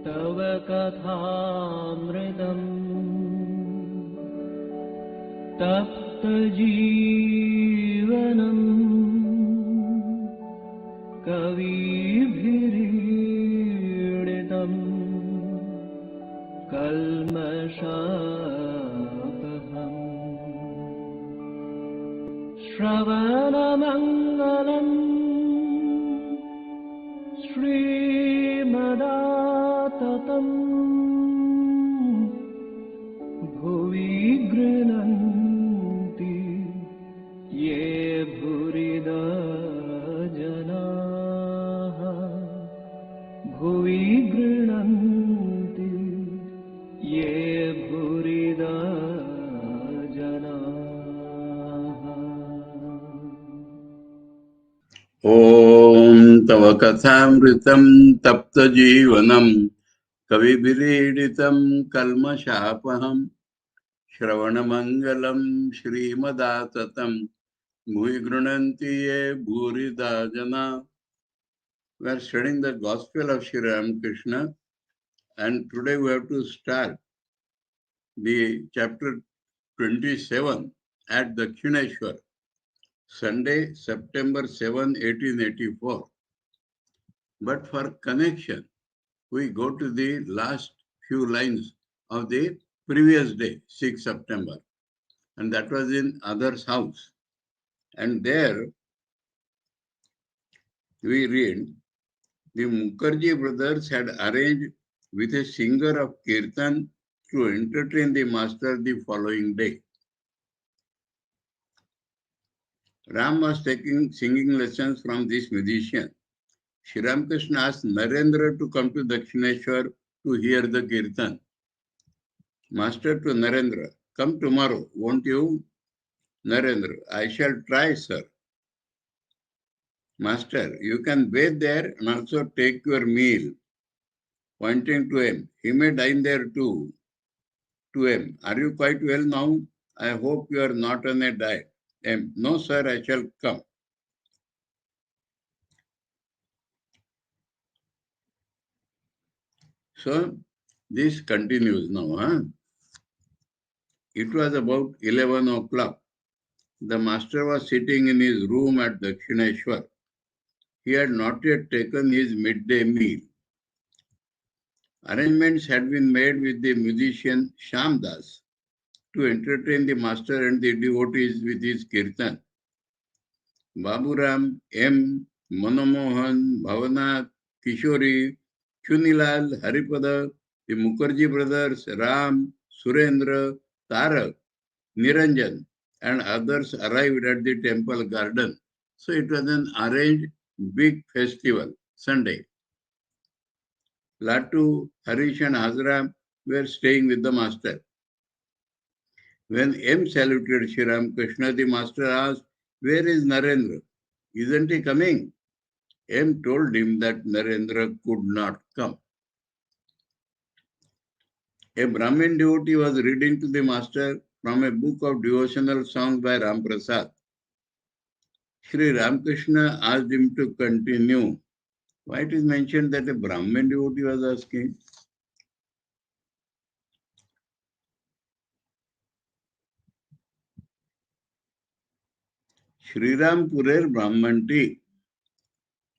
तव कथामृतम् तप्तजीवनम् कविभिरीडितम् कल्मषापहम् श्रवणमङ्गलम् श्रीमदाततम् भुवि गृह्णन्ति ये भूरिदा जनाः भुवि गृह्णन्ति ये भूरिदा जनाः। ॐ तव कथामृतं तप्तजीवनं कविभिरीडितं कल्मषापहं श्रवणमङ्गलं श्रीमदाततं भुवि गृह्णन्ति ये भूरिदा जना. We are studying the Gospel of Sri Ramakrishna, and today we have to start the chapter 27 at Dakshineshwar, Sunday, September 7, 1884. But for connection, we go to the last few lines of the previous day, 6 September, and that was in Other's house. And there we read, the Mukherjee brothers had arranged with a singer of Kirtan to entertain the master the following day. Ram was taking singing lessons from this musician. Sri Ramakrishna asked Narendra to come to Dakshineshwar to hear the Kirtan. Master to Narendra, come tomorrow, won't you? Narendra, I shall try, sir. Master, you can bathe there and also take your meal. Pointing to him, he may dine there too. To him, are you quite well now? I hope you are not on a diet. M, no, sir, I shall come. So, this continues now. It was about 11 o'clock. The master was sitting in his room at Dakshineshwar. He had not yet taken his midday meal. Arrangements had been made with the musician Shamdas to entertain the master and the devotees with his kirtan. Baburam, M, Manomohan, Bhavanath, Kishori, Chunilal, Haripada, the Mukherjee brothers, Ram, Surendra, Tarak, Niranjan, and others arrived at the temple garden. So it was an arranged big festival, Sunday. Latu, Harish and Hazra were staying with the master. When M saluted Sri Ramakrishna, the master asked, where is Narendra? Isn't he coming? M told him that Narendra could not come. A Brahmin devotee was reading to the master from a book of devotional songs by Ram Prasad. Sri Ramakrishna asked him to continue. Why it is mentioned that a Brahmin devotee was asking? Sri Rampurer Brahmanti.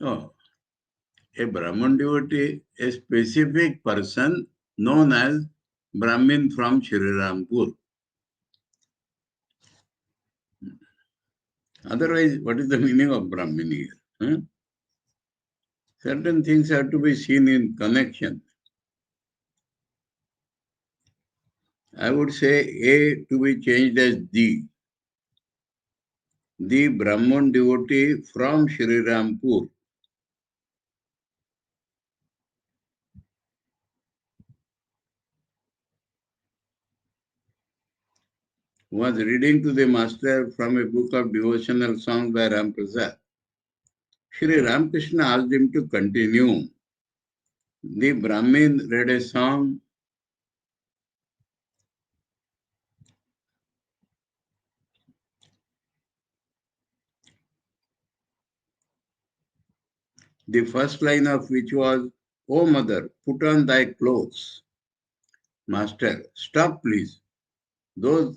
Oh, a Brahman devotee, a specific person known as Brahmin from Sri Rampur. Otherwise, what is the meaning of Brahmin here? Certain things have to be seen in connection. I would say A to be changed as the. The Brahman devotee from Sri Rampur. Was reading to the master from a book of devotional songs by Ram Prasad. Sri Ramakrishna asked him to continue. The Brahmin read a song. The first line of which was, O mother, put on thy clothes. Master, stop please.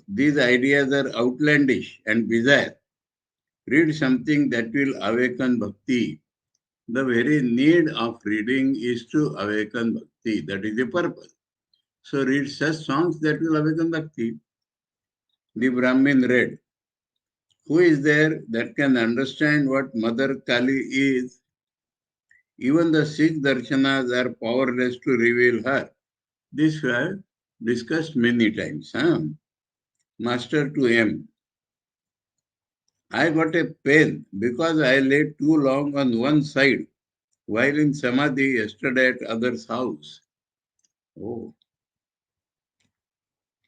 These ideas are outlandish and bizarre. Read something that will awaken bhakti. The very need of reading is to awaken bhakti. That is the purpose. So read such songs that will awaken bhakti. The Brahmin read, who is there that can understand what Mother Kali is? Even the Sikh darshanas are powerless to reveal her. This we have discussed many times. Master to M. I got a pain because I lay too long on one side while in Samadhi yesterday at other's house. Oh,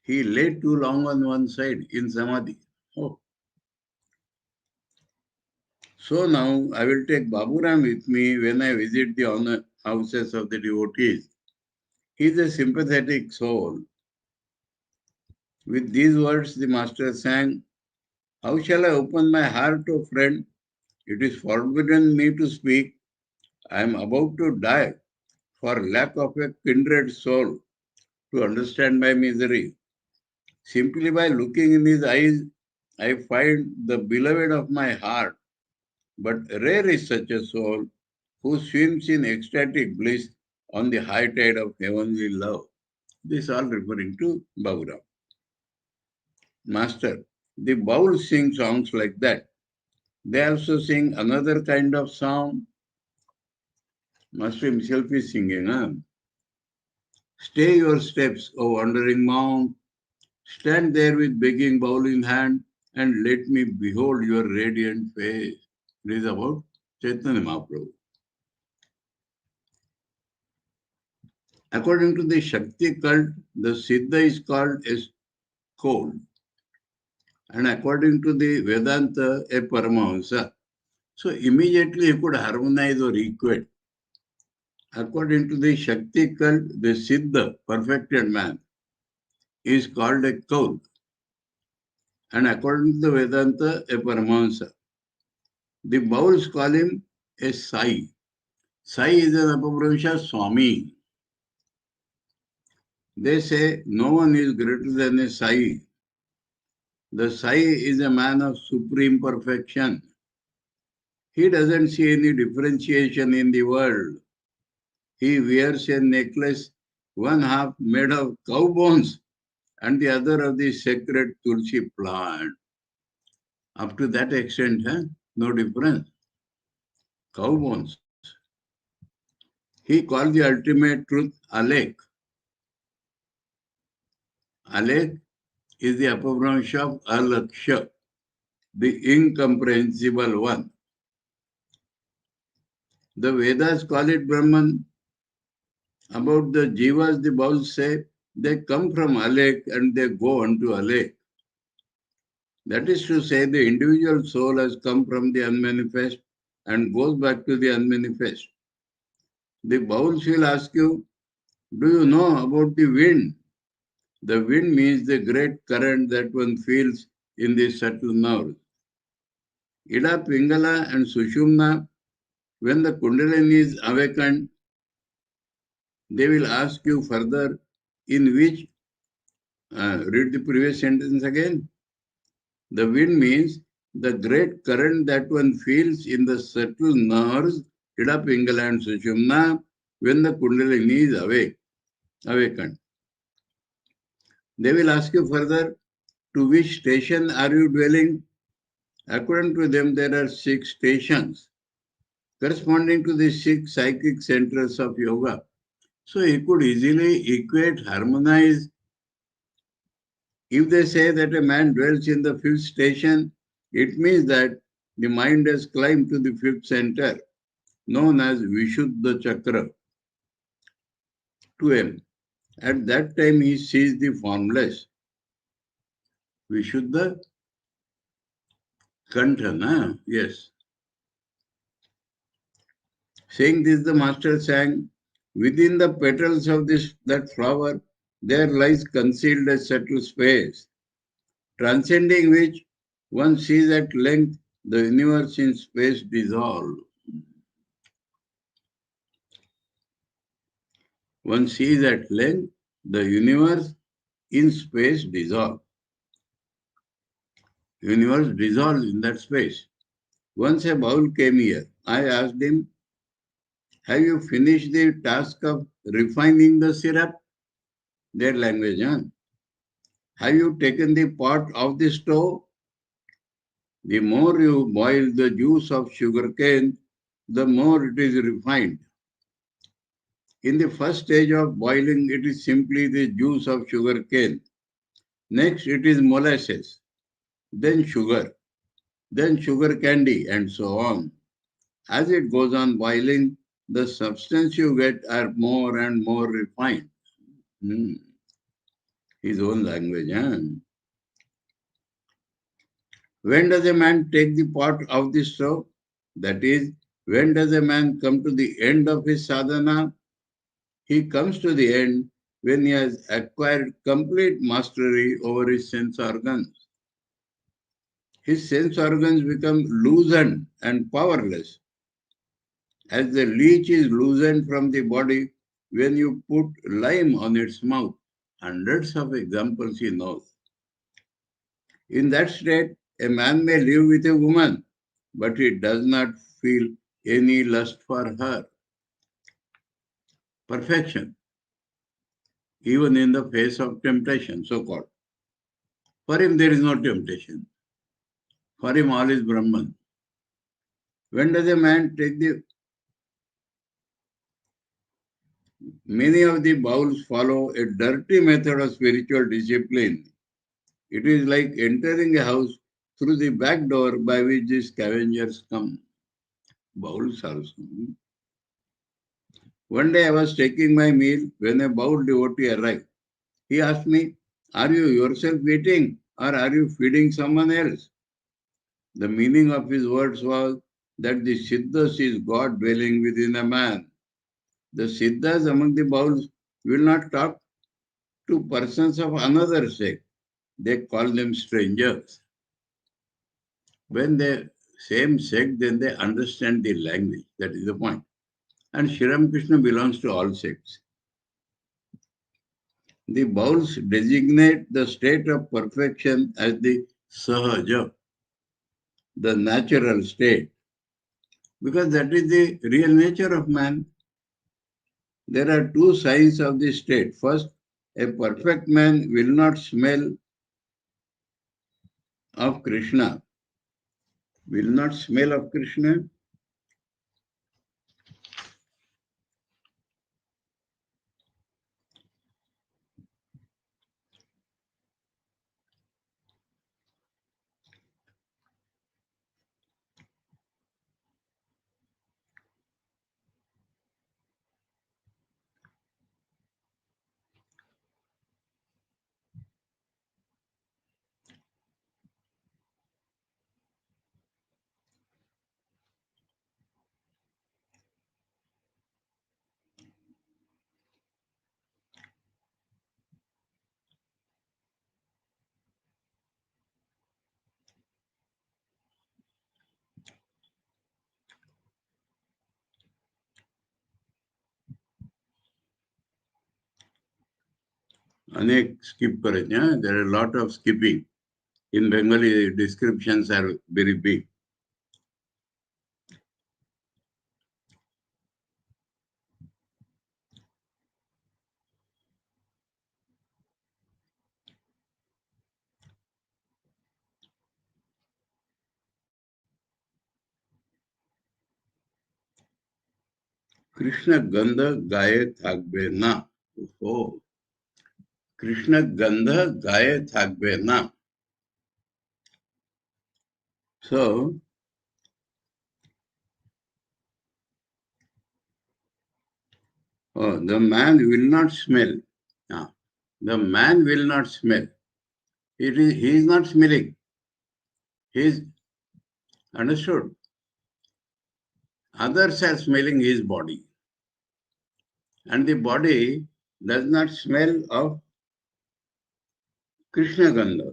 he lay too long on one side in Samadhi. Oh. So now I will take Baburam with me when I visit the honor houses of the devotees. He is a sympathetic soul. With these words, the master sang, how shall I open my heart, O friend? It is forbidden me to speak. I am about to die for lack of a kindred soul to understand my misery. Simply by looking in his eyes, I find the beloved of my heart. But rare is such a soul who swims in ecstatic bliss on the high tide of heavenly love. This all referring to Bhagavad. Master, the bowls sing songs like that. They also sing another kind of song. Master himself is singing. Stay your steps, O wandering monk. Stand there with begging bowl in hand and let me behold your radiant face. It is about Chaitanya Mahaprabhu. According to the Shakti cult, the Siddha is called as cold. And according to the Vedanta, a Paramahansa. So immediately he could harmonize or equate. According to the Shakti cult, the Siddha, perfected man, is called a Kaul. And according to the Vedanta, a Paramahansa. The Bauls call him a Sai. Sai is an Apabhramsha Swami. They say no one is greater than a Sai. The Sai is a man of supreme perfection. He doesn't see any differentiation in the world. He wears a necklace, one half made of cow bones and the other of the sacred tulsi plant. Up to that extent, no difference. Cow bones. He called the ultimate truth Alek. Alek is the Apabhramsha of Alaksha, the incomprehensible one. The Vedas call it Brahman. About the Jivas, the Bauls say, they come from Alek and they go unto Alek. That is to say, the individual soul has come from the unmanifest and goes back to the unmanifest. The Bauls will ask you, do you know about the wind? The wind means the great current that one feels in the subtle nerves. Ida, Pingala and Sushumna, when the Kundalini is awakened, they will ask you further in which, read the previous sentence again. The wind means the great current that one feels in the subtle nerves, Ida, Pingala and Sushumna, when the Kundalini is awakened. They will ask you further, to which station are you dwelling? According to them, there are 6 stations corresponding to the 6 psychic centers of yoga. So he could easily equate, harmonize. If they say that a man dwells in the 5th station, it means that the mind has climbed to the 5th center, known as Vishuddha Chakra. To him, at that time he sees the formless. Vishuddha Kantha, yes. Saying this, the master sang, within the petals of that flower, there lies concealed a subtle space, transcending which one sees at length the universe in space dissolve. One sees at length the universe in space dissolve. Universe dissolves in that space. Once a Baul came here. I asked him, have you finished the task of refining the syrup? Their language, huh? Have you taken the pot off the stove? The more you boil the juice of sugarcane, the more it is refined. In the first stage of boiling, it is simply the juice of sugarcane. Next, it is molasses, then sugar candy, and so on. As it goes on boiling, the substance you get are more and more refined. Hmm. His own language. Huh? When does a man take the pot off the stove? That is, when does a man come to the end of his sadhana? He comes to the end when he has acquired complete mastery over his sense organs. His sense organs become loosened and powerless. As the leech is loosened from the body when you put lime on its mouth. Hundreds of examples he knows. In that state, a man may live with a woman, but he does not feel any lust for her. Perfection, even in the face of temptation, so called. For him, there is no temptation. For him, all is Brahman. When does a man take the... Many of the Bauls follow a dirty method of spiritual discipline. It is like entering a house through the back door by which the scavengers come. Bauls also. One day I was taking my meal when a Baul devotee arrived. He asked me, are you yourself eating or are you feeding someone else? The meaning of his words was that the Siddhas is God dwelling within a man. The Siddhas among the Bauls will not talk to persons of another sect. They call them strangers. When they same sect, then they understand the language. That is the point. And Sri Ramakrishna belongs to all sects. The Bauls designate the state of perfection as the Sahaja, the natural state, because that is the real nature of man. There are two signs of the state. First, a perfect man will not smell of Krishna. Will not smell of Krishna. Anek skip करे, there are a lot of skipping. In Bengali, the descriptions are very big. Krishna Gandha Gaye Thakbe Na. Oh, Krishna Gandha Gaye Thakbe Na. So, the man will not smell. The man will not smell. He is not smelling. He is understood. Others are smelling his body. And the body does not smell of Krishna Gandha.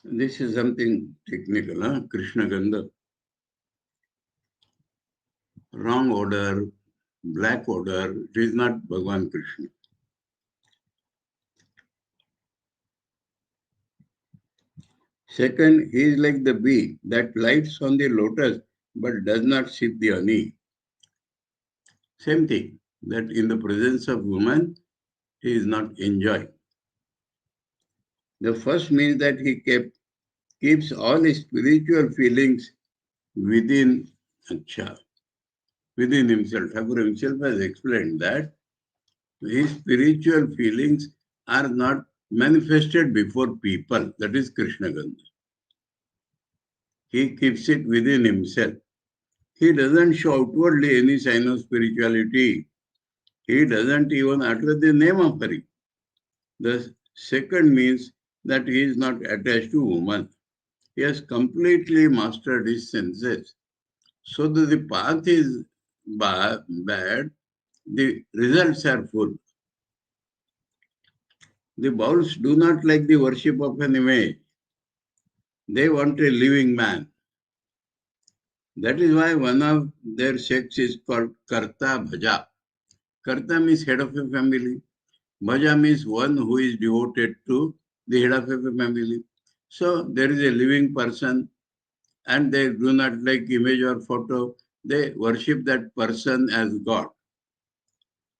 This is something technical, huh? Krishna Gandha. Wrong order, black order, it is not Bhagavan Krishna. Second, he is like the bee that lights on the lotus but does not sip the honey. Same thing, that in the presence of woman, he is not enjoying. The first means that he keeps all his spiritual feelings within within himself. Thakur himself has explained that his spiritual feelings are not manifested before people. That is Krishna Gandha. He keeps it within himself. He doesn't show outwardly any sign of spirituality. He doesn't even utter the name of Hari. The second means that he is not attached to woman. He has completely mastered his senses. So that the path is bad, the results are full. The Bauls do not like the worship of an image. They want a living man. That is why one of their sects is called Karta Bhaja. Karta means head of a family. Bhaja means one who is devoted to the head of a family. So there is a living person and they do not like image or photo. They worship that person as God.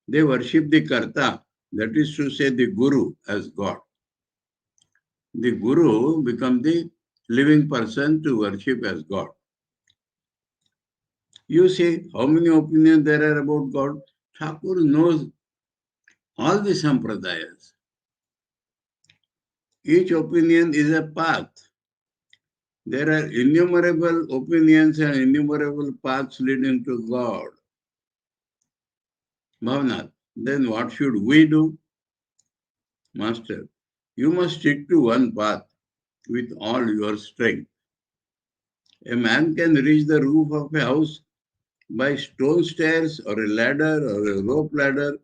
They worship the Karta, that is to say the Guru, as God. The Guru becomes the living person to worship as God. You see how many opinions there are about God. Thakur knows all the sampradayas. Each opinion is a path. There are innumerable opinions and innumerable paths leading to God. Bhavanath, then what should we do? Master, you must stick to one path with all your strength. A man can reach the roof of a house by stone stairs or a ladder or a rope ladder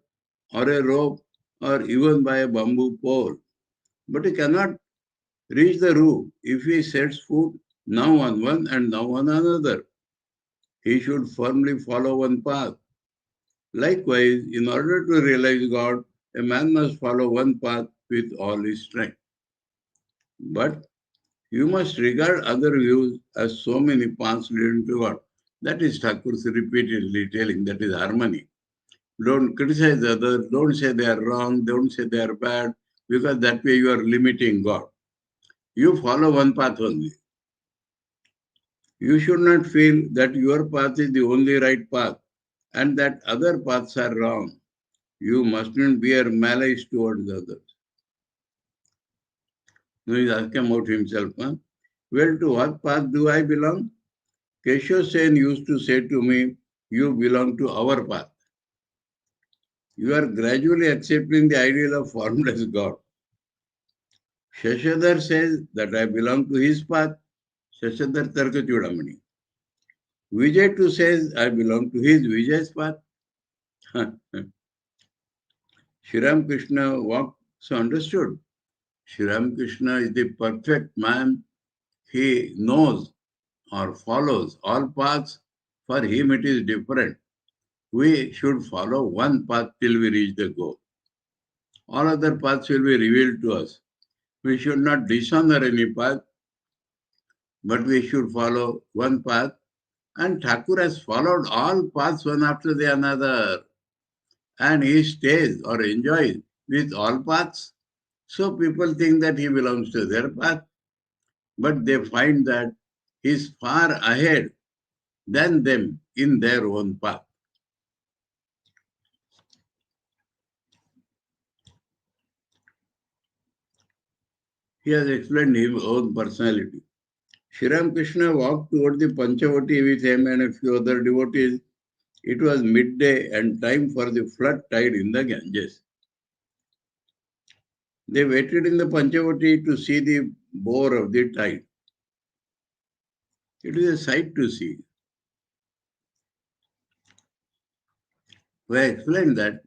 or a rope or even by a bamboo pole. But he cannot reach the roof if he sets foot now on one and now on another. He should firmly follow one path. Likewise, in order to realize God, a man must follow one path with all his strength. But you must regard other views as so many paths leading to God. That is Thakur's repeatedly telling, that is harmony. Don't criticize others, don't say they are wrong, don't say they are bad, because that way you are limiting God. You follow one path only. You should not feel that your path is the only right path and that other paths are wrong. You mustn't bear malice towards others. Now he's asking about himself. Huh? Well, to what path do I belong? Keshav Sen used to say to me, you belong to our path. You are gradually accepting the ideal of formless God. Shashadhar says that I belong to his path. Shashadhar Tarka Chudamani. Vijay too says I belong to his Vijay's path. Sri Ramakrishna walked so understood. Sri Ramakrishna is the perfect man. He knows or follows all paths. For him it is different. We should follow one path till we reach the goal. All other paths will be revealed to us. We should not dishonor any path, but we should follow one path. And Thakur has followed all paths one after the another. And he stays or enjoys with all paths. So people think that he belongs to their path, but they find that he is far ahead than them in their own path. He has explained his own personality. Sri Ramakrishna walked toward the Panchavati with him and a few other devotees. It was midday and time for the flood tide in the Ganges. They waited in the Panchavati to see the bore of the tide. It is a sight to see. We explained that,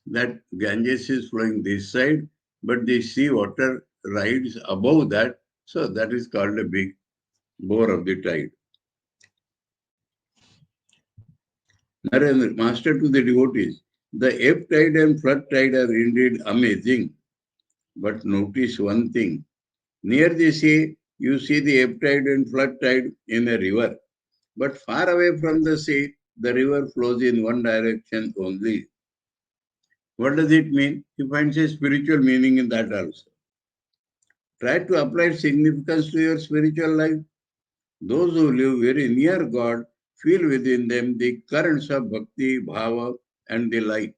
that Ganges is flowing this side, but the sea water rides above that, so that is called a big bore of the tide. Narendra, Master to the devotees, the ebb tide and flood tide are indeed amazing. But notice one thing. Near the sea, you see the ebb tide and flood tide in a river. But far away from the sea, the river flows in one direction only. What does it mean? He finds a spiritual meaning in that also. Try to apply significance to your spiritual life. Those who live very near God feel within them the currents of bhakti, bhava, and the like.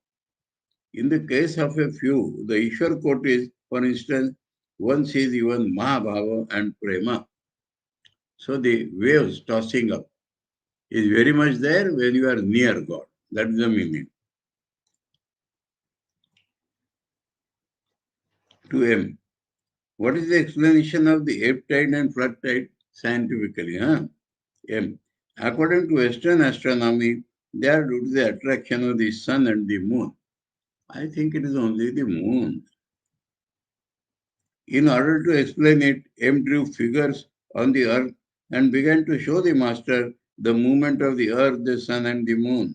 In the case of a few, the Ishwar kotis, for instance, one sees even Mahabhava and Prema. So the waves tossing up is very much there when you are near God. That is the meaning. To M. What is the explanation of the ebb tide and flood tide scientifically? M. According to Western astronomy, they are due to the attraction of the sun and the moon. I think it is only the moon. In order to explain it, M drew figures on the earth and began to show the master the movement of the earth, the sun, and the moon.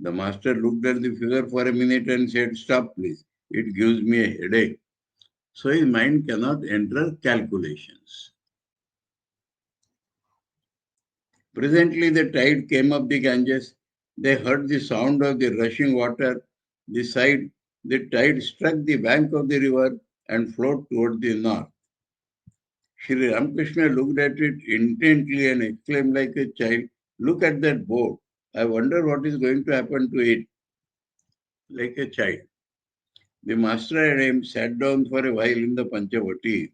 The master looked at the figure for a minute and said, "Stop, please. It gives me a headache." So his mind cannot enter calculations. Presently, the tide came up the Ganges. They heard the sound of the rushing water. The tide struck the bank of the river and flowed toward the north. Sri Ramakrishna looked at it intently and exclaimed like a child, "Look at that boat. I wonder what is going to happen to it." Like a child. The master and him sat down for a while in the Panchavati.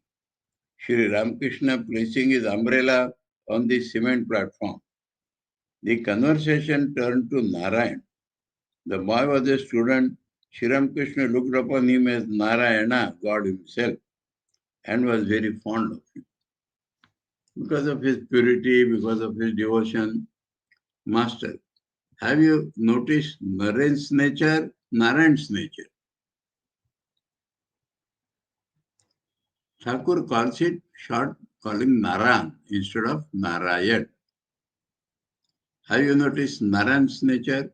Sri Ramakrishna placing his umbrella on the cement platform. The conversation turned to Narayan. The boy was a student. Sri Ramakrishna looked upon him as Narayana, God himself, and was very fond of him. Because of his purity, because of his devotion. Master, have you noticed Narayan's nature? Narayan's nature. Thakur calls it short, calling Narayan instead of Narayan. Have you noticed Narayan's nature?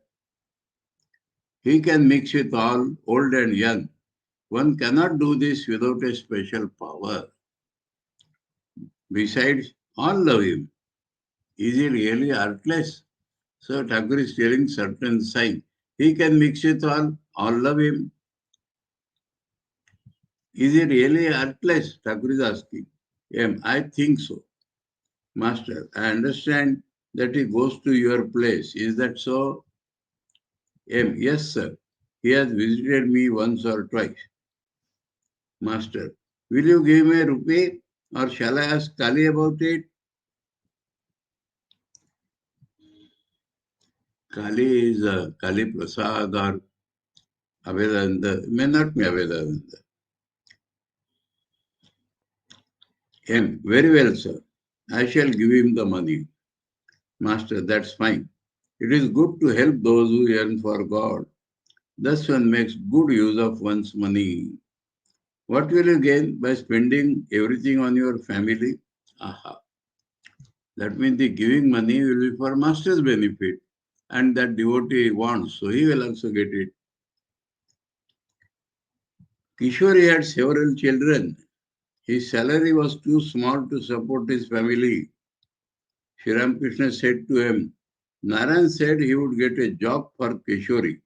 He can mix with all, old and young. One cannot do this without a special power. Besides, all love him. Is he really artless? So Thakur is telling certain sign. He can mix with all love him. Is he really artless? Thakur is asking. I think so. Master, I understand that he goes to your place. Is that so? Yes, sir. He has visited me once or twice. Master, will you give me a rupee or shall I ask Kali about it? Kali is Kali Prasad or Abhedananda. May not be Abhedananda. Very well, sir. I shall give him the money. Master, that's fine. It is good to help those who yearn for God. Thus one makes good use of one's money. What will you gain by spending everything on your family? Aha. That means the giving money will be for master's benefit. And that devotee wants, so he will also get it. Kishore had several children. His salary was too small to support his family. Sri Ramakrishna said to him, Narayan said he would get a job for Kishori.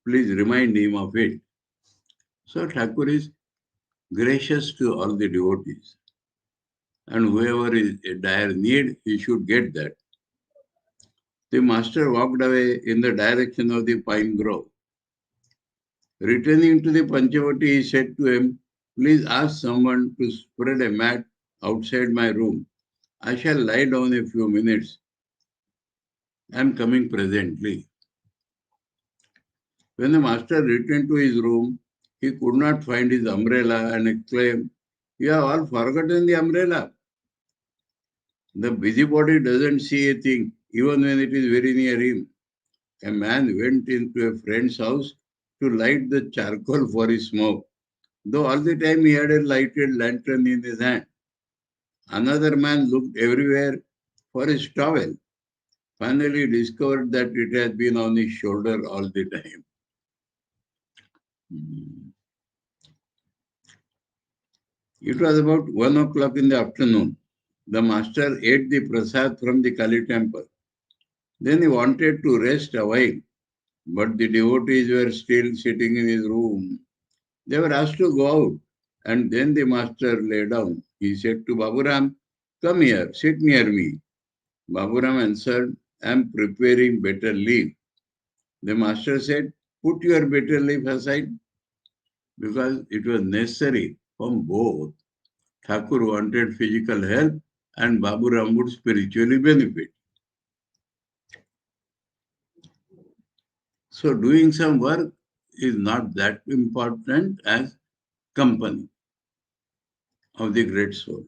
Please remind him of it. So Thakur is gracious to all the devotees. And whoever is in dire need, he should get that. The master walked away in the direction of the pine grove. Returning to the Panchavati, he said to him, please ask someone to spread a mat outside my room. I shall lie down a few minutes. I am coming presently. When the master returned to his room, he could not find his umbrella and exclaimed, you have all forgotten the umbrella. The busybody doesn't see a thing, even when it is very near him. A man went into a friend's house to light the charcoal for his smoke. though all the time he had a lighted lantern in his hand. Another man looked everywhere for his towel. Finally discovered that it had been on his shoulder all the time. It was about 1 o'clock in the afternoon. The master ate the prasad from the Kali temple. Then he wanted to rest a while, but the devotees were still sitting in his room. They were asked to go out, and then the master lay down. He said to Baburam, "Come here, sit near me." Baburam answered, "I am preparing better leaf." The master said, "Put your better leaf aside," because it was necessary from both. Thakur wanted physical help and Baburam would spiritually benefit. So doing some work is not that important as company of the great soul.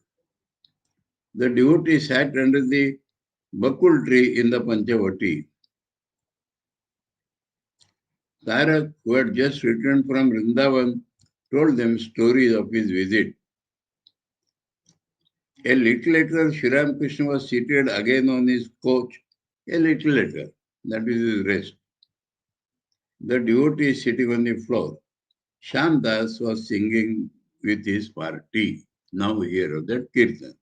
The devotee sat under the bakul tree in the Panchavati. Tarak, who had just returned from Vrindavan, told them stories of his visit. A little later, Sri Ramakrishna was seated again on his couch. A little later, that is his rest. The devotee is sitting on the floor. Shyam Das was singing with his party. Now hear that kirtan.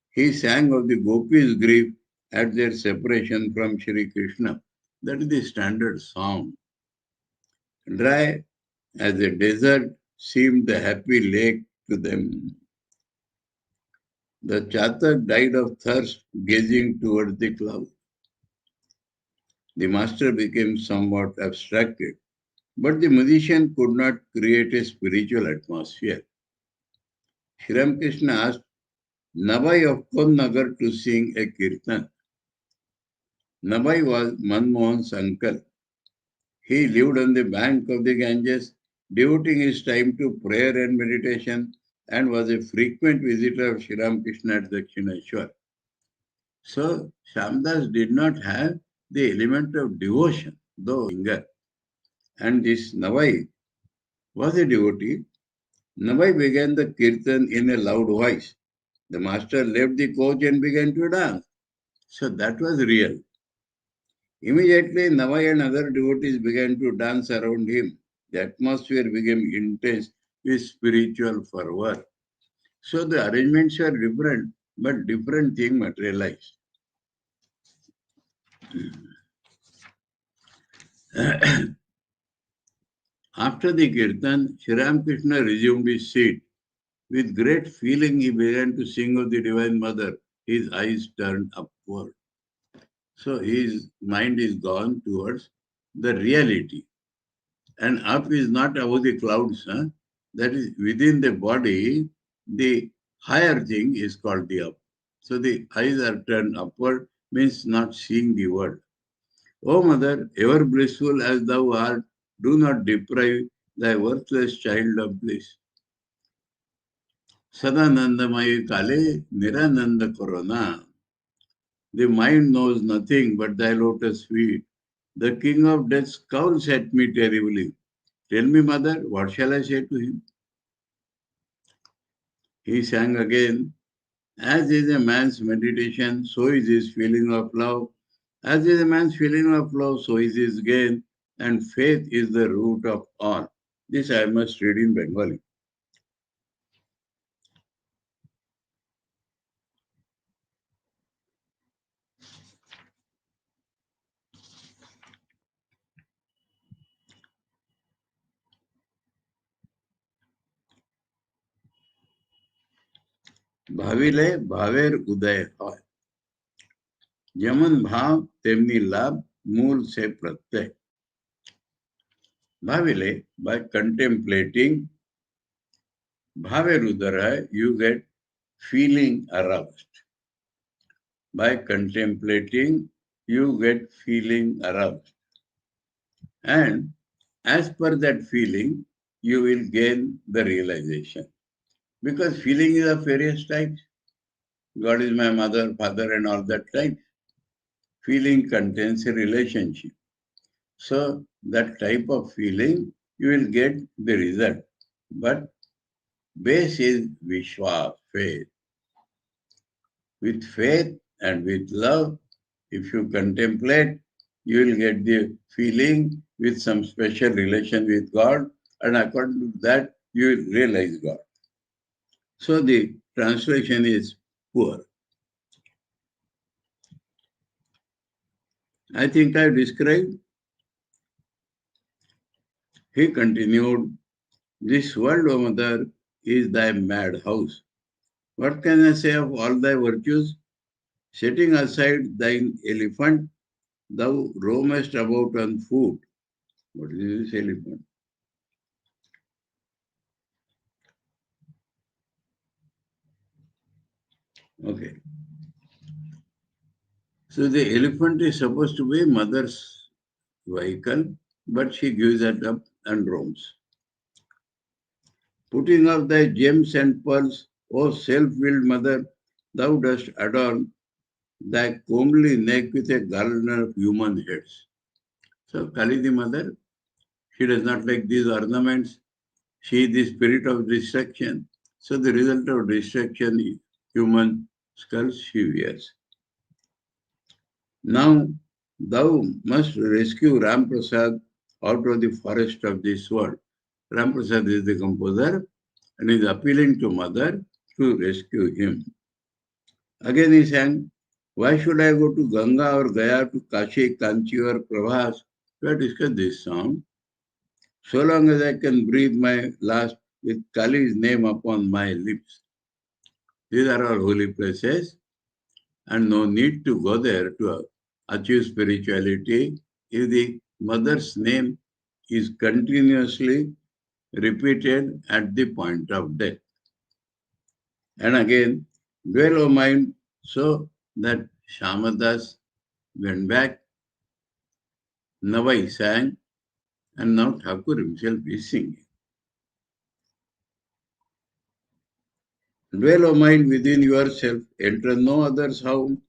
He sang of the gopis' grief at their separation from Shri Krishna. That is the standard song. Dry as a desert seemed the happy lake to them. The Chatak died of thirst gazing towards the cloud. The master became somewhat abstracted, but the musician could not create a spiritual atmosphere. Sri Ramakrishna asked Nabai of Konnagar to sing a kirtan. Nabai was Manmohan's uncle. He lived on the bank of the Ganges, devoting his time to prayer and meditation, and was a frequent visitor of Sri Ramakrishna at Dakshineshwar. So, Shyamdas did not have the element of devotion, though singer. And this Nabai was a devotee. Nabai began the kirtan in a loud voice. The master left the coach and began to dance. So that was real. Immediately, Navai and other devotees began to dance around him. The atmosphere became intense with spiritual fervor. So the arrangements were different, but different thing materialized. After the kirtan, Sri Ramakrishna resumed his seat. With great feeling, he began to sing of the Divine Mother, his eyes turned upward. So his mind is gone towards the reality. And up is not above the clouds. That is within the body, the higher thing is called the up. So the eyes are turned upward, means not seeing the world. O Mother, ever blissful as thou art, do not deprive thy worthless child of bliss. Sadanandamayi Kale, Nirananda Korona. The mind knows nothing but thy lotus feet. The king of death scowls at me terribly. Tell me, mother, what shall I say to him? He sang again, as is a man's meditation, so is his feeling of love. As is a man's feeling of love, so is his gain, and faith is the root of all. This I must read in Bengali. ভাবিলে ভাবের উদয় হয় যেমন ভাব তেমনি লাভ মূল সে প্রত্যয় ভাবিলে by contemplating bhaver udaya you get feeling aroused. By contemplating you get feeling aroused. And as per that feeling you will gain the realization. Because feeling is of various types. God is my mother, father, and all that type. Feeling contains a relationship. So that type of feeling, you will get the result. But base is Vishwa, faith. With faith and with love, if you contemplate, you will get the feeling with some special relation with God, and according to that, you will realize God. So the translation is poor. I think I described. He continued, this world, O mother, is thy madhouse. What can I say of all thy virtues? Setting aside thine elephant, thou roamest about on foot. What is this elephant? Okay. So the elephant is supposed to be mother's vehicle, but she gives it up and roams. Putting off thy gems and pearls, O self-willed mother, thou dost adorn thy comely neck with a garland of human heads. So Kali the mother, she does not like these ornaments. She is the spirit of destruction. So the result of destruction is human skulls she wears. Now thou must rescue Ram Prasad out of the forest of this world. Ram Prasad is the composer and is appealing to mother to rescue him. Again he sang, why should I go to Ganga or Gaya to Kashi, Kanchi or Prabhas? We have discussed this song. So long as I can breathe my last with Kali's name upon my lips. These are all holy places and no need to go there to achieve spirituality if the mother's name is continuously repeated at the point of death. And again, dwell, O mind, so that Shamadas went back, Navai sang, and now Thakur himself is singing. Dwell, O mind, within yourself, enter no other's home.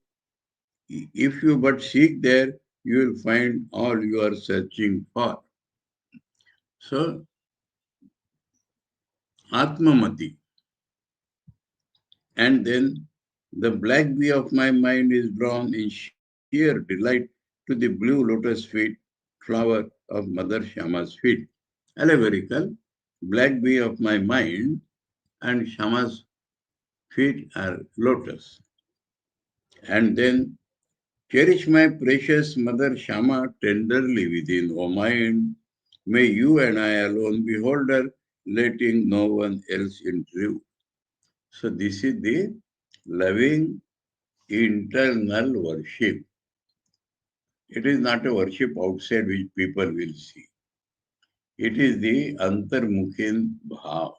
If you but seek there, you will find all you are searching for. So, Atmamati. And then the black bee of my mind is drawn in sheer delight to the blue lotus feet, flower of Mother Shama's feet. Allegorical, black bee of my mind and Shama's feet are lotus. And then cherish my precious Mother Shama tenderly within, O mind. May you and I alone behold her, letting no one else intrude. So this is the loving internal worship. It is not a worship outside which people will see. It is the antarmukhin bhav.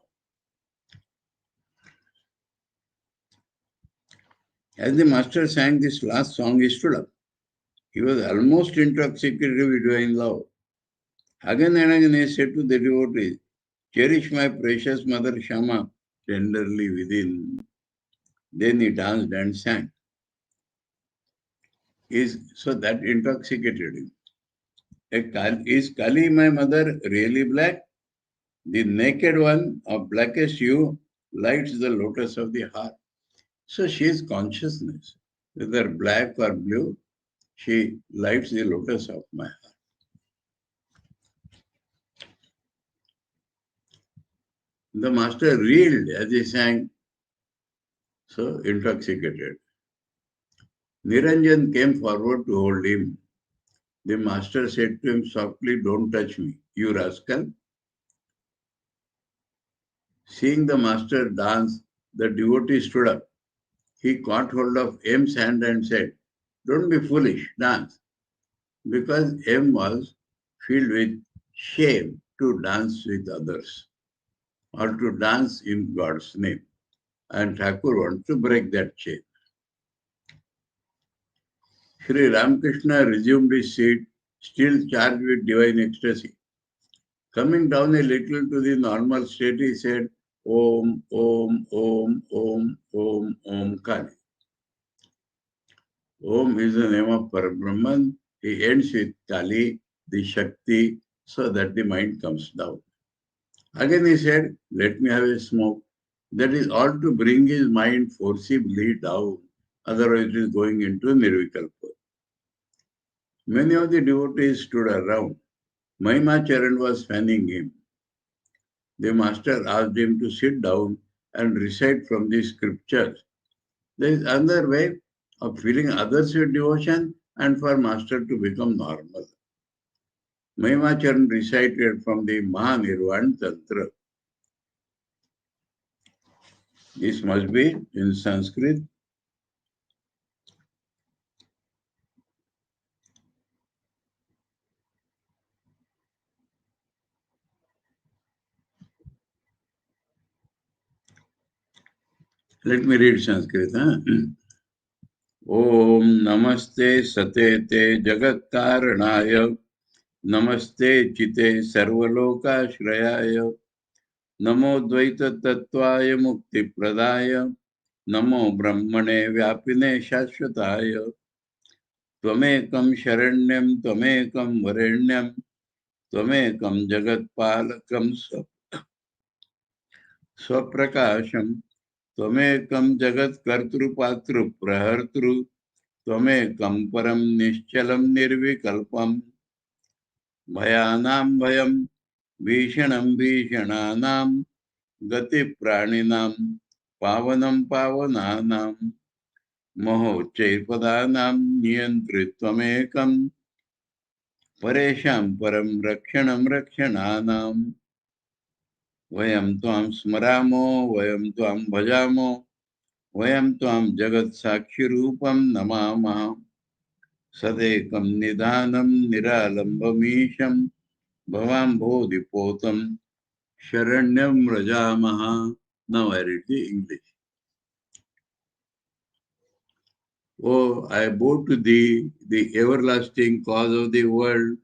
As the master sang this last song, he stood up. He was almost intoxicated with divine love. Again and again he said to the devotees, cherish my precious mother Shama tenderly within. Then he danced and sang. So that intoxicated him. Is Kali, my mother, really black? The naked one of blackest hue lights the lotus of the heart. So she is consciousness. Whether black or blue, she lights the lotus of my heart. The master reeled as he sang, so intoxicated. Niranjan came forward to hold him. The master said to him softly, don't touch me, you rascal. Seeing the master dance, the devotee stood up. He caught hold of M's hand and said, don't be foolish, dance. Because M was filled with shame to dance with others or to dance in God's name. And Thakur wants to break that chain. Sri Ramakrishna resumed his seat, still charged with divine ecstasy. Coming down a little to the normal state, he said, Om, Om, Om, Om, Om, Om Kali. Om is the name of Parabrahman. He ends with Kali, the Shakti, so that the mind comes down. Again he said, let me have a smoke. That is all to bring his mind forcibly down. Otherwise it is going into nirvikalpa. Many of the devotees stood around. Mahima was fanning him. The master asked him to sit down and recite from the scriptures. There is another way of filling others with devotion and for master to become normal. Mahima recited from the Mahanirvana Tantra. This must be in Sanskrit. Let me read Sanskrit. Om Namaste Satete Jagatkaranaya Namaste Chite Sarvalokashrayaya Namo Dvaita Tattvaya Mukti Pradaya Namo Brahmane Vyapine Shashvataya Tvamekam Sharanyam Tvamekam Varenyam Tvamekam Jagatpalakam Swaprakasham Tvamekam Jagatkartru Prahartru Tvamekam Param Nishchalam Nirvikalpam Bhayanam Bhayam Bhishanam Bhishananam Gati Praninam Pavanam Pavananam Mohochaipadanam Niyantrittvamekam Paresham Param Rakshanam Rakshananam Vayam Tvam Smaramo Vayam Tvam Bhajamo Vayam Tvam Jagat Sakshirupam Namamah Sadekam Nidhanam Niralambamisham Bhavam Bodhipotam Sharanyam Rajamaha. Now I read the English. Oh, I bow to thee, the everlasting cause of the world.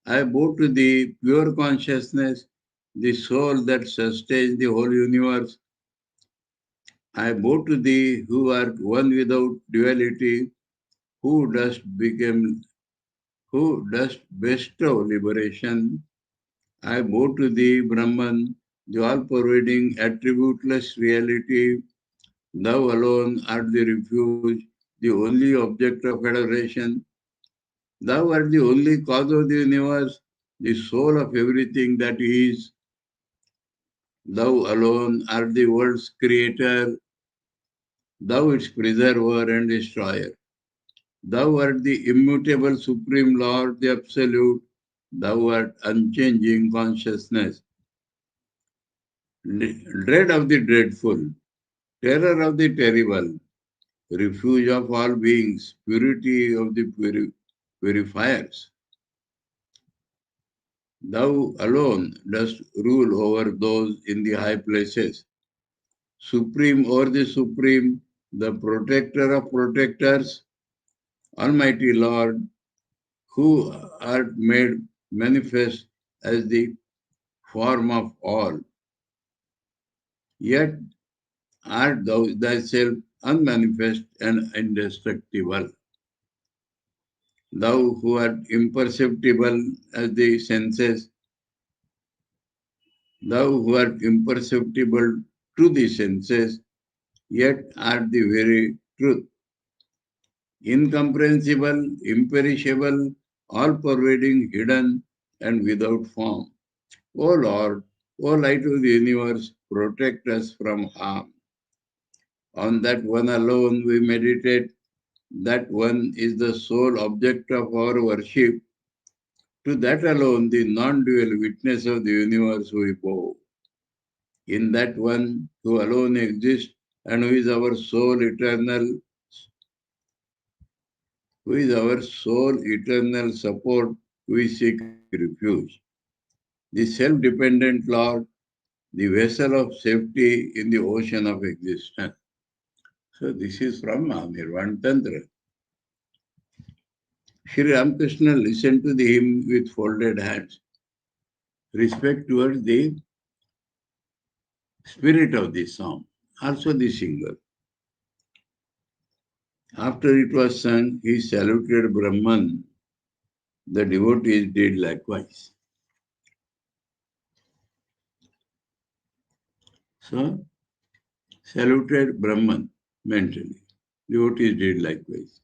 I bow to thee, pure consciousness, the soul that sustains the whole universe. I bow to thee, who art one without duality, who dost bestow liberation. I bow to thee, Brahman, the all-pervading, attributeless reality. Thou alone art the refuge, the only object of adoration. Thou art the only cause of the universe, the soul of everything that is. Thou alone art the world's creator, thou its preserver and destroyer. Thou art the immutable Supreme Lord, the Absolute. Thou art unchanging consciousness. Dread of the dreadful, terror of the terrible, refuge of all beings, purity of the purifiers. Thou alone dost rule over those in the high places, supreme over the supreme, the protector of protectors, Almighty Lord, who art made manifest as the form of all. Yet art thou thyself unmanifest and indestructible. Thou who art imperceptible as the senses, thou who art imperceptible to the senses, yet art the very truth. Incomprehensible, imperishable, all-pervading, hidden, and without form. O Lord, O light of the universe, protect us from harm. On that one alone we meditate. That one is the sole object of our worship. To that alone, the non-dual witness of the universe we bow. In that one who alone exists and who is our sole eternal support, we seek refuge. The self-dependent Lord, the vessel of safety in the ocean of existence. So this is from Nirvana Tantra. Sri Ramakrishna listened to the hymn with folded hands. Respect towards the spirit of the song, also the singer. After it was sung, he saluted Brahman. The devotees did likewise. So, saluted Brahman mentally. Devotees did likewise.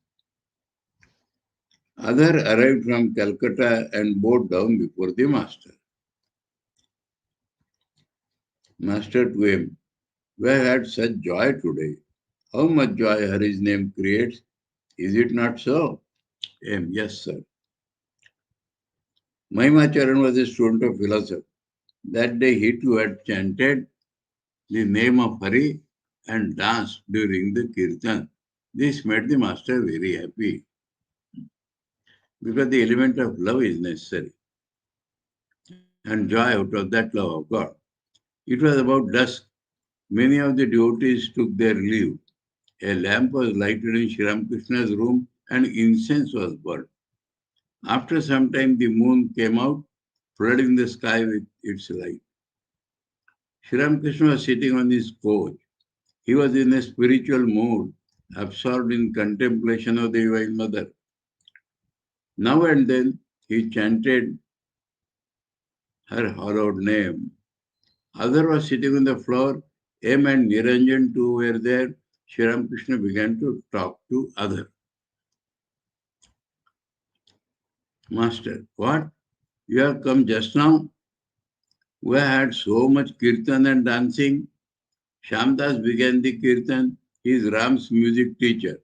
Other arrived from Calcutta and bowed down before the master. Master to him, we have had such joy today. How much joy Hari's name creates? Is it not so? M. Yes, sir. Mahimacharyan was a student of philosophy. That day he too had chanted the name of Hari and danced during the kirtan. This made the master very happy because the element of love is necessary and joy out of that love of God. It was about dusk. Many of the devotees took their leave. A lamp was lighted in Sri Ramakrishna's room and incense was burned. After some time, the moon came out, flooding the sky with its light. Sri Ramakrishna was sitting on his couch. He was in a spiritual mood, absorbed in contemplation of the Divine Mother. Now and then, he chanted her hallowed name. Other was sitting on the floor. M and Niranjan too were there. Sri Ramakrishna began to talk to Other. Master, what? You have come just now? We had so much kirtan and dancing. Shamdas began the kirtan. He is Ram's music teacher.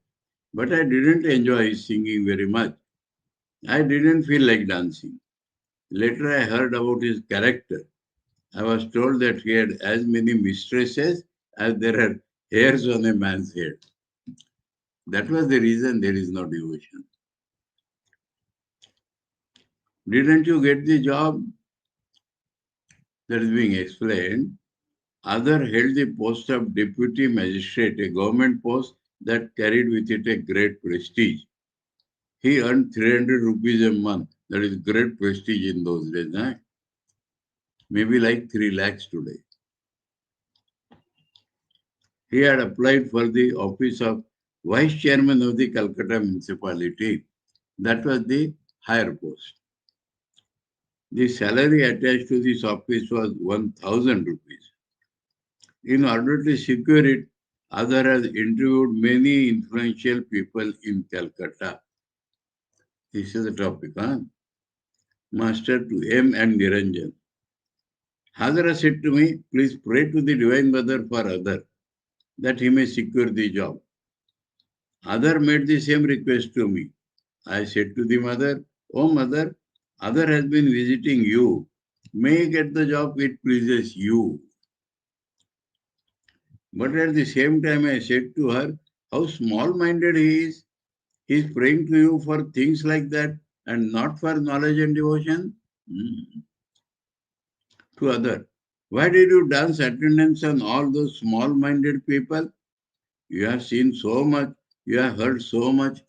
But I didn't enjoy his singing very much. I didn't feel like dancing. Later I heard about his character. I was told that he had as many mistresses as there are hairs on a man's head. That was the reason there is no devotion. Didn't you get the job? That is being explained. Other held the post of deputy magistrate, a government post that carried with it a great prestige. He earned 300 rupees a month. That is great prestige in those days. Eh? Maybe like 3 lakhs today. He had applied for the office of vice chairman of the Calcutta municipality. That was the higher post. The salary attached to this office was 1,000 rupees. In order to secure it, Adhar has interviewed many influential people in Calcutta. This is the topic, huh? Master to M and Niranjan. Hadra said to me, please pray to the Divine Mother for Adhar, that he may secure the job. Adhar made the same request to me. I said to the mother, oh mother, Adhar has been visiting you. May he get the job, it pleases you. But at the same time, I said to her, how small-minded he is. He is praying to you for things like that and not for knowledge and devotion. To Adhar, why did you dance attendance on all those small-minded people? You have seen so much, you have heard so much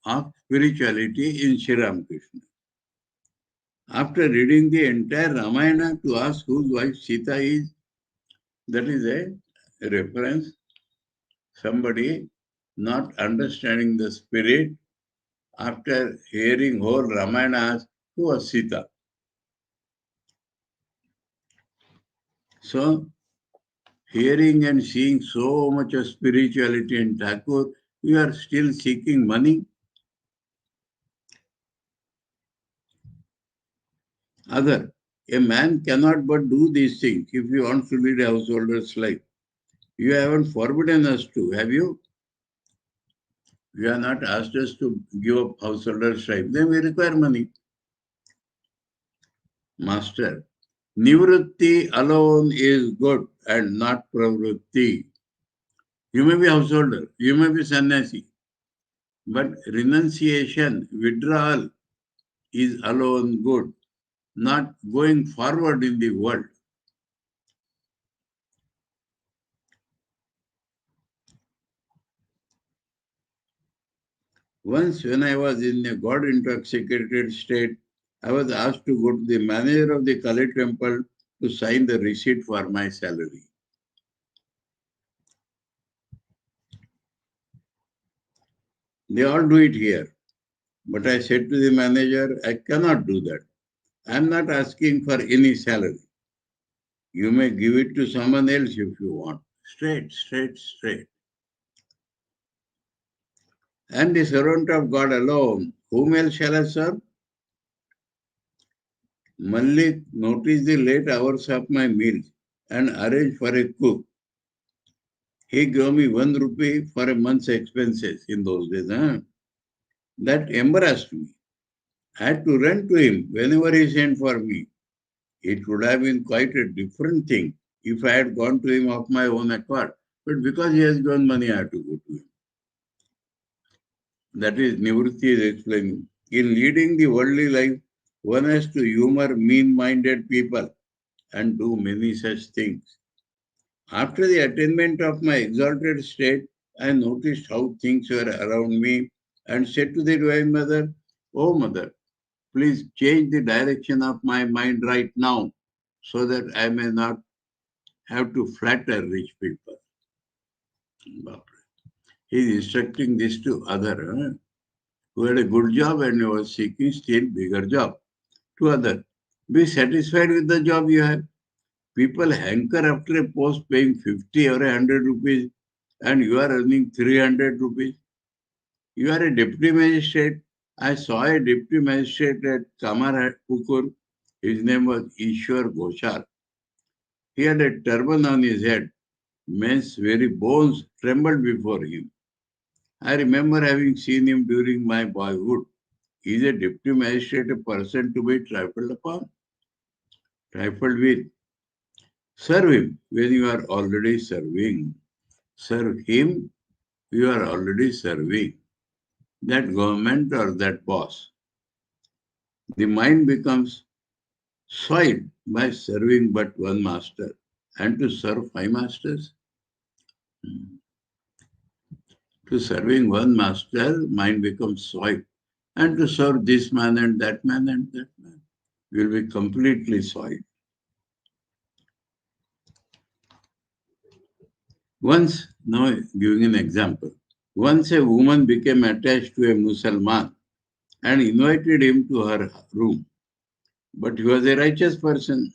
of spirituality in Sri Ramakrishna. After reading the entire Ramayana to ask whose wife Sita is, that is a reference. Somebody not understanding the spirit, after hearing whole Ramayana asks, who was Sita? So, hearing and seeing so much of spirituality in Thakur, you are still seeking money? Other, a man cannot but do these things if he wants to lead a householder's life. You haven't forbidden us to, have you? You have not asked us to give up householder's life. Then we require money. Master, Nivrutti alone is good and not pravrutti. You may be householder, you may be sannyasi, but renunciation, withdrawal is alone good, not going forward in the world. Once when I was in a God-intoxicated state, I was asked to go to the manager of the Kali temple to sign the receipt for my salary. They all do it here. But I said to the manager, I cannot do that. I am not asking for any salary. You may give it to someone else if you want. Straight, straight, straight. And the servant of God alone, whom else shall I serve? Malik, notice the late hours of my meals and arrange for a cook. He gave me 1 rupee for a month's expenses in those days. Huh? That embarrassed me. I had to run to him whenever he sent for me. It would have been quite a different thing if I had gone to him of my own accord. But because he has given money, I have to go to him. That is, Nivrutti is explaining. In leading the worldly life, one has to humor mean-minded people and do many such things. After the attainment of my exalted state, I noticed how things were around me and said to the Divine Mother, "Oh Mother, please change the direction of my mind right now so that I may not have to flatter rich people." He is instructing this to other who had a good job and was seeking still bigger job. To other, be satisfied with the job you have. People hanker after a post paying 50 or 100 rupees and you are earning 300 rupees. You are a deputy magistrate. I saw a deputy magistrate at Kamarpukur. His name was Ishwar Ghoshal. He had a turban on his head. Men's very bones trembled before him. I remember having seen him during my boyhood. Is a deputy magistrate a person to be trifled upon? Trifled with? Serve him when you are already serving. Serve him, you are already serving. That government or that boss. The mind becomes soiled by serving but one master. And to serve 5 masters? To serving one master, mind becomes soiled. And to serve this man and that man and that man will be completely soiled. Once, now giving an example, once a woman became attached to a Musalman and invited him to her room. But he was a righteous person.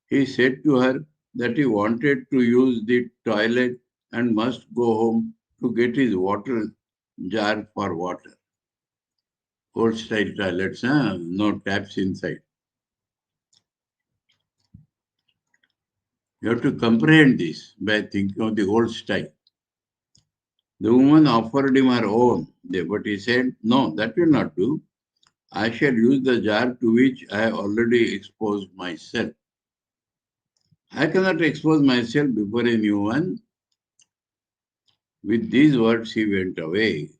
He said to her that he wanted to use the toilet and must go home to get his water jar for water. Old style toilets, no taps inside. You have to comprehend this by thinking of the old style. The woman offered him her own, but he said, "No, that will not do. I shall use the jar to which I have already exposed myself. I cannot expose myself before a new one." With these words, he went away.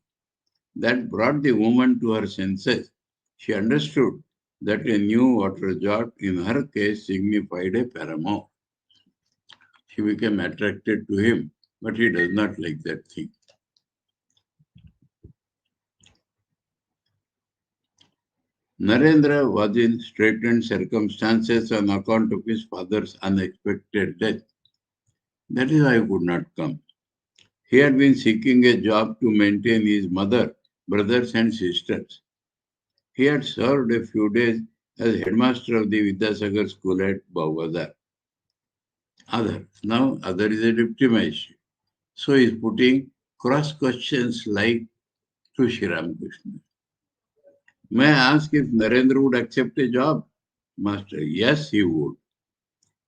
That brought the woman to her senses. She understood that a new water jar in her case signified a paramour. She became attracted to him, but he does not like that thing. Narendra was in straitened circumstances on account of his father's unexpected death. That is why he could not come. He had been seeking a job to maintain his mother, brothers, and sisters. He had served a few days as headmaster of the Vidyasagar school at Bhavgadar. Now other is a deputy magistrate. So he is putting cross questions like to Sri Ramakrishna. May I ask if Narendra would accept a job? Master, yes, he would.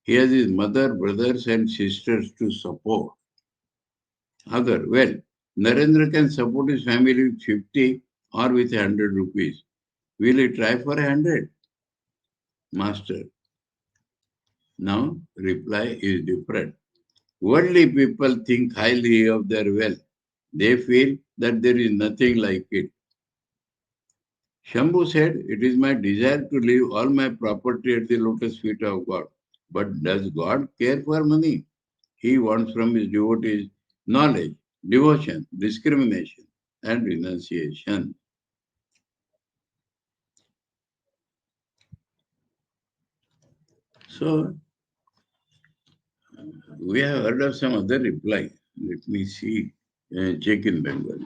He has his mother, brothers, and sisters to support. Well, Narendra can support his family with 50 or with 100 rupees. Will he try for 100? Master, now reply is different. Worldly people think highly of their wealth. They feel that there is nothing like it. Shambhu said, "It is my desire to leave all my property at the lotus feet of God." But does God care for money? He wants from his devotees knowledge, devotion, discrimination, and renunciation. So, we have heard of some other reply. Let me see, check in Bengal.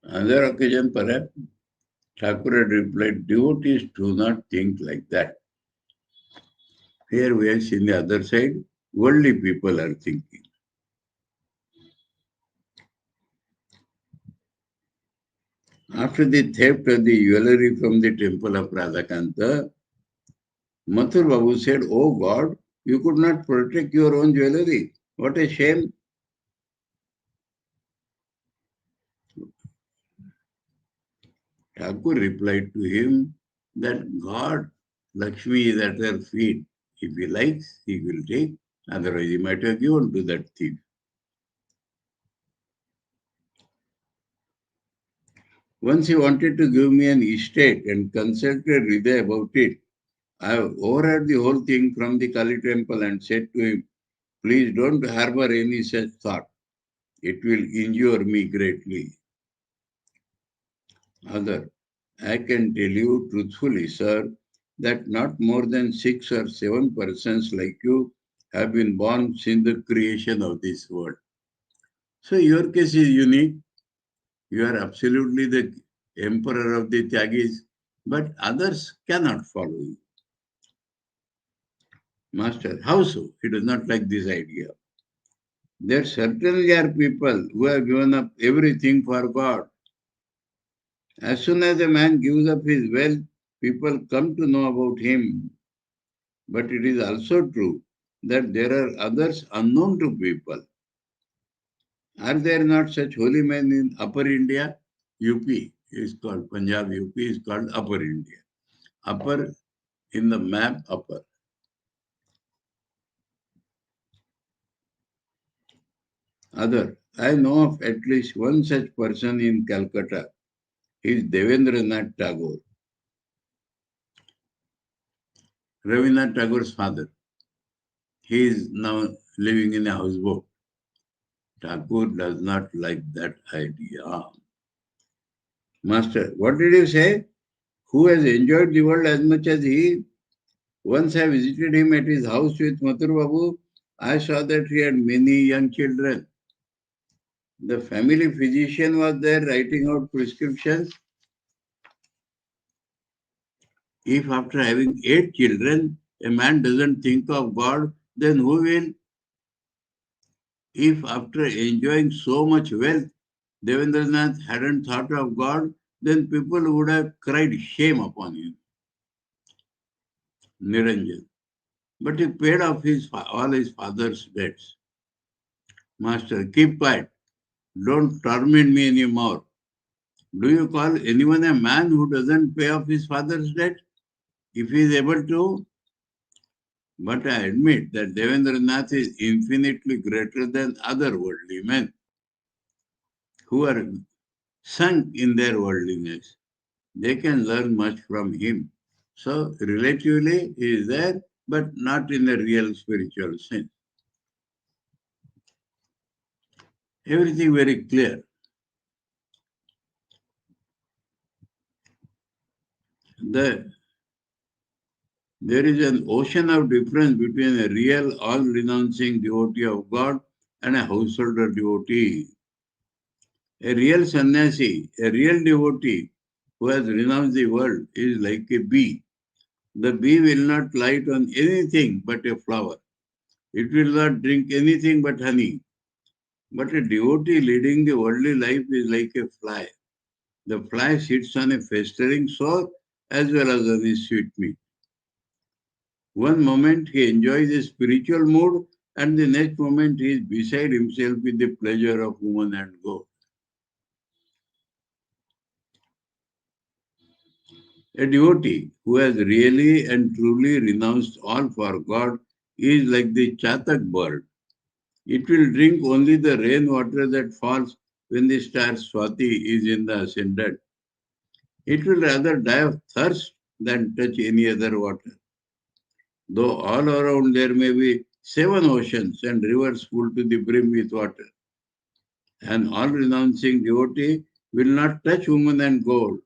Another occasion, perhaps, Thakur had replied, devotees do not think like that. Here we have seen the other side, worldly people are thinking. After the theft of the jewelry from the temple of Radhakanta, Mathur Babu said, oh God, you could not protect your own jewelry. What a shame. Thakur replied to him that God, Lakshmi is at her feet. If he likes, he will take. Otherwise, he might have given to that thief. Once he wanted to give me an estate and consulted Hriday about it. I overheard the whole thing from the Kali temple and said to him, please don't harbor any such thought. It will injure me greatly. Other, I can tell you truthfully, sir, that not more than 6 or 7 persons like you have been born since the creation of this world. So your case is unique. You are absolutely the emperor of the Tyagis, but others cannot follow you. Master, how so? He does not like this idea. There certainly are people who have given up everything for God. As soon as a man gives up his wealth, people come to know about him. But it is also true that there are others unknown to people. Are there not such holy men in Upper India? UP is called Punjab, UP is called Upper India. Upper in the map, upper. Other, I know of at least one such person in Calcutta. He is Devendranath Tagore, Rabindranath Tagore's father. He is now living in a houseboat. Tagore does not like that idea. Master, what did you say? Who has enjoyed the world as much as he? Once I visited him at his house with Mathur Babu. I saw that he had many young children. The family physician was there writing out prescriptions. If after having 8 children, a man doesn't think of God, then who will? If after enjoying so much wealth, Devendranath hadn't thought of God, then people would have cried shame upon him. Niranjan. But he paid off all his father's debts. Master, keep quiet. Don't torment me anymore. Do you call anyone a man who doesn't pay off his father's debt? If he is able to, but I admit that Devendranath is infinitely greater than other worldly men who are sunk in their worldliness. They can learn much from him. So, relatively, he is there, but not in a real spiritual sense. Everything very clear. There is an ocean of difference between a real, all-renouncing devotee of God and a householder devotee. A real sannyasi, a real devotee who has renounced the world is like a bee. The bee will not light on anything but a flower. It will not drink anything but honey. But a devotee leading the worldly life is like a fly. The fly sits on a festering sore as well as on a sweetmeat. One moment he enjoys a spiritual mood, and the next moment he is beside himself with the pleasure of woman and God. A devotee who has really and truly renounced all for God is like the chatak bird. It will drink only the rainwater that falls when the star Swati is in the ascendant. It will rather die of thirst than touch any other water. Though all around there may be 7 oceans and rivers full to the brim with water. An all-renouncing devotee will not touch woman and gold.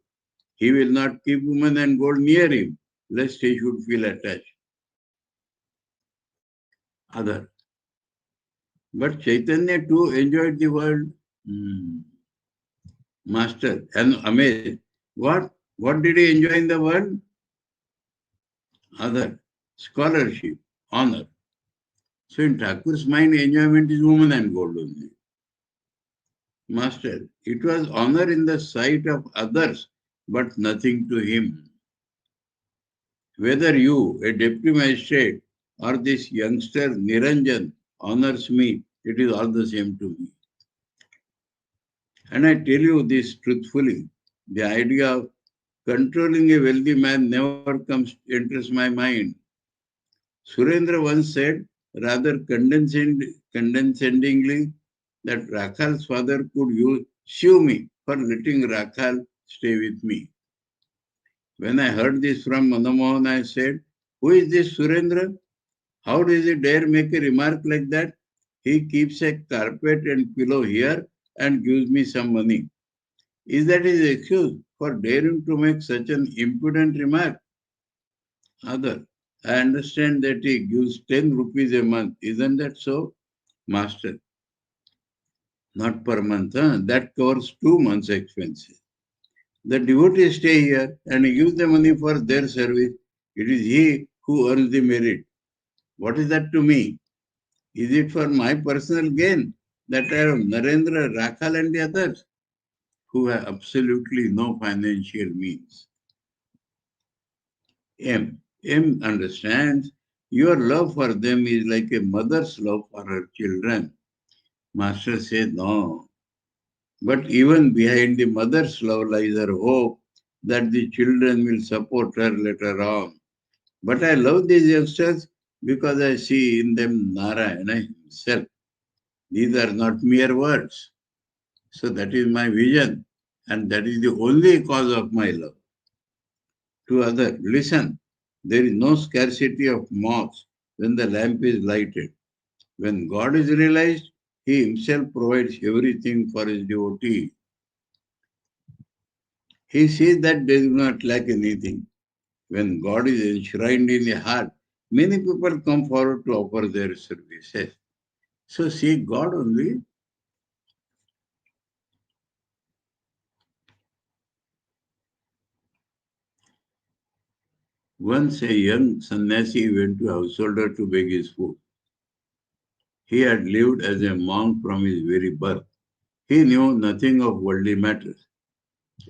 He will not keep woman and gold near him, lest he should feel attached. Other. But Chaitanya too enjoyed the world. Master, and amazed. What did he enjoy in the world? Other, scholarship, honor. So in Thakur's mind, enjoyment is woman and gold only. Master, it was honor in the sight of others, but nothing to him. Whether you, a deputy magistrate, or this youngster Niranjan honors me, it is all the same to me. And I tell you this truthfully, the idea of controlling a wealthy man never enters my mind. Surendra once said, rather condescendingly, that Rakhal's father could sue me for letting Rakhal stay with me. When I heard this from Manamohan, I said, who is this Surendra? How does he dare make a remark like that? He keeps a carpet and pillow here and gives me some money. Is that his excuse for daring to make such an impudent remark? Other, I understand that he gives 10 rupees a month. Isn't that so? Master, not per month. Huh? That covers 2 months' expenses. The devotees stay here and gives the money for their service. It is he who earns the merit. What is that to me? Is it for my personal gain that I have Narendra, Rakhal and the others who have absolutely no financial means? M understands your love for them is like a mother's love for her children. Master says no. But even behind the mother's love lies her hope that the children will support her later on. But I love these youngsters because I see in them Narayana himself. These are not mere words. So that is my vision, and that is the only cause of my love. To others, listen, there is no scarcity of moths when the lamp is lighted. When God is realized, He Himself provides everything for His devotee. He sees that they do not lack anything. When God is enshrined in the heart, many people come forward to offer their services. So see God only. Once a young sannyasi went to a householder to beg his food. He had lived as a monk from his very birth. He knew nothing of worldly matters.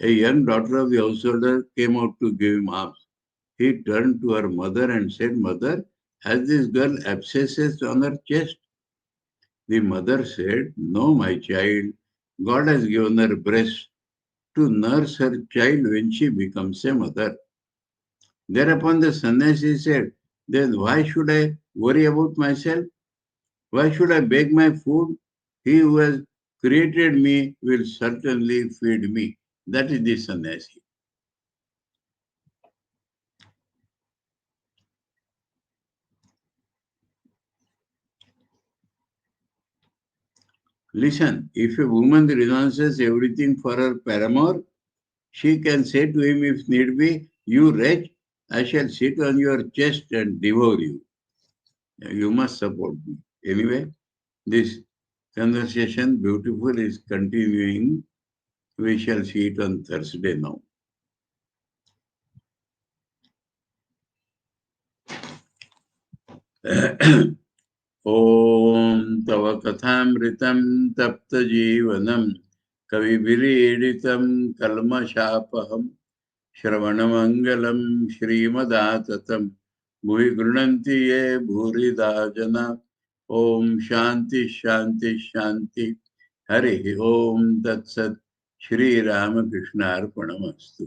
A young daughter of the householder came out to give him alms. He turned to her mother and said, Mother, has this girl abscesses on her chest? The mother said, No, my child. God has given her breast to nurse her child when she becomes a mother. Thereupon the sannyasi said, Then why should I worry about myself? Why should I beg my food? He who has created me will certainly feed me. That is the sannyasi. Listen, if a woman renounces everything for her paramour, she can say to him if need be, You wretch, I shall sit on your chest and devour you. You must support me. Anyway, this conversation, beautiful, is continuing. We shall see it on Thursday now. ॐ तव कथामृतं तप्तजीवनं कविभिरीडितं कल्मषापहं श्रवणमङ्गलं श्रीमदाततं भुवि गृह्णन्ति ये भूरिदा जना ॐ शान्ति शान्ति शान्ति हरिः ॐ तत्सत् श्रीरामकृष्णार्पणमस्तु।